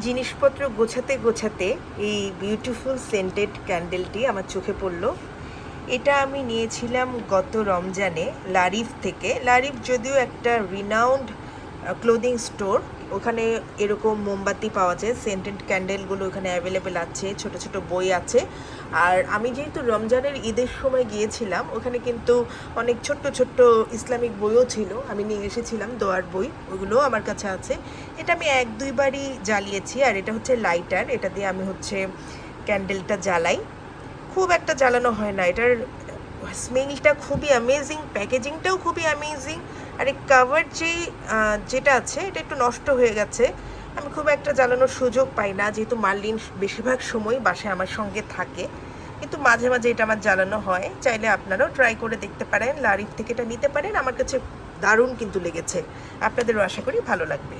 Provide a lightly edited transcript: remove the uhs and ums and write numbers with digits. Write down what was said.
জিনিসপত্র গোছাতে গোছাতে এই বিউটিফুল সেন্টেড ক্যান্ডেলটি আমার চোখে পড়ল। এটা আমি নিয়েছিলাম গত রমজানে লারিফ থেকে। লারিফ যদিও একটা রিনাউন্ড ক্লোদিং স্টোর, ওখানে এরকম মোমবাতি পাওয়া যায়, সেন্টেড ক্যান্ডেলগুলো ওখানে অ্যাভেলেবেল আছে, ছোট ছোট বই আছে। আর আমি যেহেতু রমজানের ঈদের সময় গিয়েছিলাম, ওখানে কিন্তু অনেক ছোট্ট ছোট্ট ইসলামিক বইও ছিল, আমি নিয়ে এসেছিলাম দোয়ার বই, ওইগুলোও আমার কাছে আছে। এটা আমি 1-2বারই জ্বালিয়েছি। আর এটা হচ্ছে লাইটার, এটা দিয়ে আমি ক্যান্ডেলটা জ্বালাই। খুব একটা জ্বালানো হয় না, এটার স্মেলটা খুবই অ্যামেজিং, প্যাকেজিংটাও খুবই অ্যামেজিং। আর এই কাভার যেটা আছে এটা একটু নষ্ট হয়ে গেছে, আমি খুব একটা জ্বালানোর সুযোগ পাই না, যেহেতু মার্লিন বেশিরভাগ সময় বাসায় আমার সঙ্গে থাকে। কিন্তু মাঝে মাঝে এটা আমার জ্বালানো হয়। চাইলে আপনারাও ট্রাই করে দেখতে পারেন, লারিফ থেকে এটা নিতে পারেন। আমার কাছে দারুণ কিন্তু লেগেছে, আপনাদেরও আশা করি ভালো লাগবে।